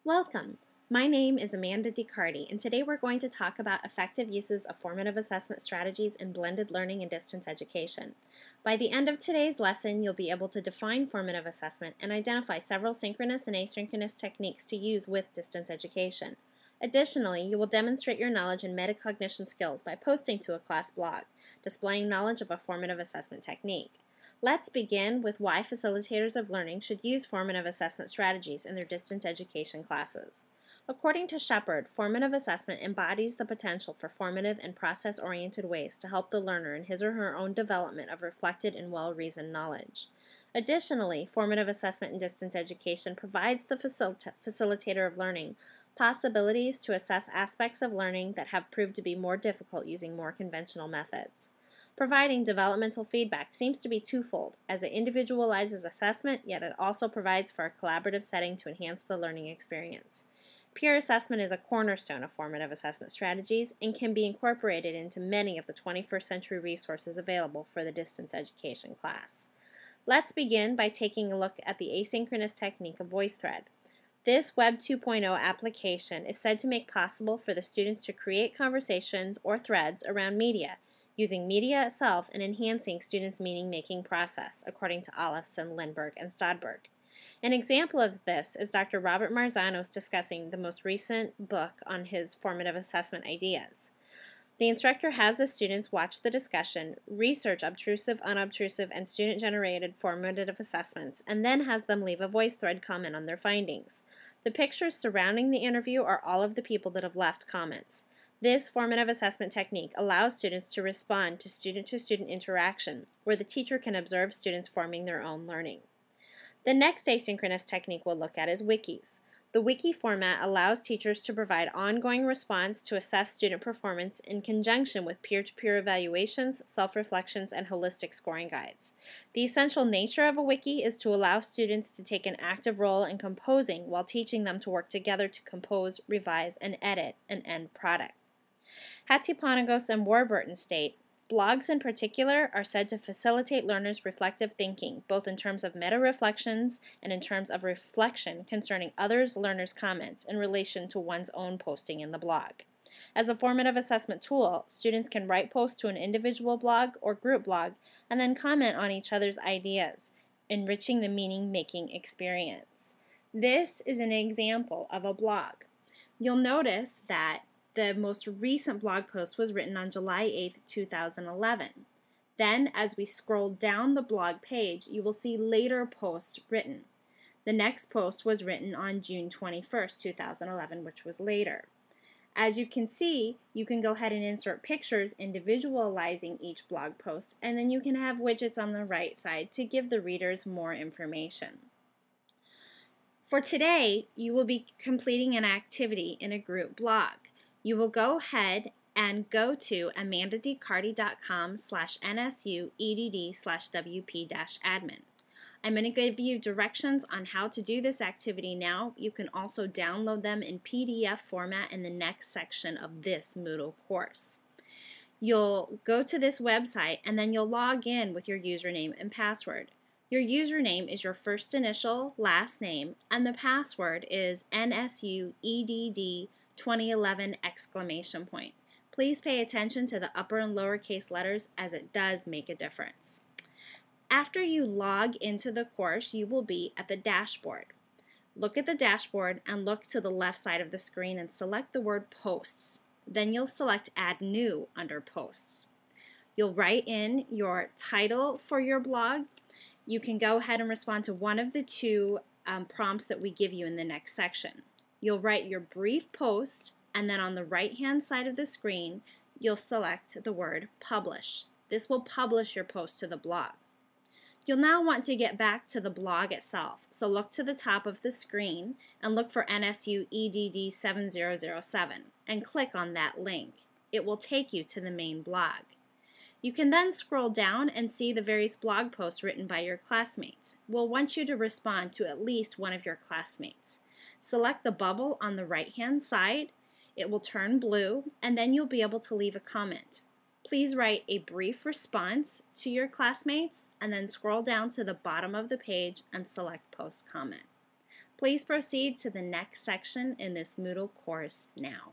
Welcome! My name is Amanda DiCardi, and today we're going to talk about effective uses of formative assessment strategies in blended learning and distance education. By the end of today's lesson, you'll be able to define formative assessment and identify several synchronous and asynchronous techniques to use with distance education. Additionally, you will demonstrate your knowledge in metacognition skills by posting to a class blog, displaying knowledge of a formative assessment technique. Let's begin with why facilitators of learning should use formative assessment strategies in their distance education classes. According to Shepard, formative assessment embodies the potential for formative and process-oriented ways to help the learner in his or her own development of reflected and well-reasoned knowledge. Additionally, formative assessment in distance education provides the facilitator of learning possibilities to assess aspects of learning that have proved to be more difficult using more conventional methods. Providing developmental feedback seems to be twofold, as it individualizes assessment, yet it also provides for a collaborative setting to enhance the learning experience. Peer assessment is a cornerstone of formative assessment strategies and can be incorporated into many of the 21st century resources available for the distance education class. Let's begin by taking a look at the asynchronous technique of Voicethread. This Web 2.0 application is said to make possible for the students to create conversations or threads around media, using media itself and enhancing students' meaning-making process, according to Olafson, Lindberg, and Stodberg. An example of this is Dr. Robert Marzanos discussing the most recent book on his formative assessment ideas. The instructor has the students watch the discussion, research obtrusive, unobtrusive, and student-generated formative assessments, and then has them leave a Voicethread comment on their findings. The pictures surrounding the interview are all of the people that have left comments. This formative assessment technique allows students to respond to student-to-student interaction, where the teacher can observe students forming their own learning. The next asynchronous technique we'll look at is Wikis. The Wiki format allows teachers to provide ongoing response to assess student performance in conjunction with peer-to-peer evaluations, self-reflections, and holistic scoring guides. The essential nature of a wiki is to allow students to take an active role in composing while teaching them to work together to compose, revise, and edit an end product. Hatzipanagos and Warburton state, blogs in particular are said to facilitate learners' reflective thinking, both in terms of meta-reflections and in terms of reflection concerning others' learners' comments in relation to one's own posting in the blog. As a formative assessment tool, students can write posts to an individual blog or group blog and then comment on each other's ideas, enriching the meaning-making experience. This is an example of a blog. You'll notice that the most recent blog post was written on July 8, 2011. Then, as we scroll down the blog page, you will see later posts written. The next post was written on June 21, 2011, which was later. As you can see, you can go ahead and insert pictures individualizing each blog post, and then you can have widgets on the right side to give the readers more information. For today, you will be completing an activity in a group blog. You will go ahead and go to amandadcardi.com/nsuedd/wp-admin. I'm going to give you directions on how to do this activity now. You can also download them in PDF format in the next section of this Moodle course. You'll go to this website and then you'll log in with your username and password. Your username is your first initial, last name, and the password is NSUEDD 2011 exclamation point. Please pay attention to the upper and lowercase letters as it does make a difference. After you log into the course, you will be at the dashboard. Look at the dashboard and look to the left side of the screen and select the word Posts. Then you'll select Add New under Posts. You'll write in your title for your blog. You can go ahead and respond to one of the two prompts that we give you in the next section. You'll write your brief post, and then on the right-hand side of the screen, you'll select the word Publish. This will publish your post to the blog. You'll now want to get back to the blog itself, so look to the top of the screen and look for NSUEDD 7007 and click on that link. It will take you to the main blog. You can then scroll down and see the various blog posts written by your classmates. We'll want you to respond to at least one of your classmates. Select the bubble on the right-hand side. It will turn blue, and then you'll be able to leave a comment. Please write a brief response to your classmates, and then scroll down to the bottom of the page and select Post Comment. Please proceed to the next section in this Moodle course now.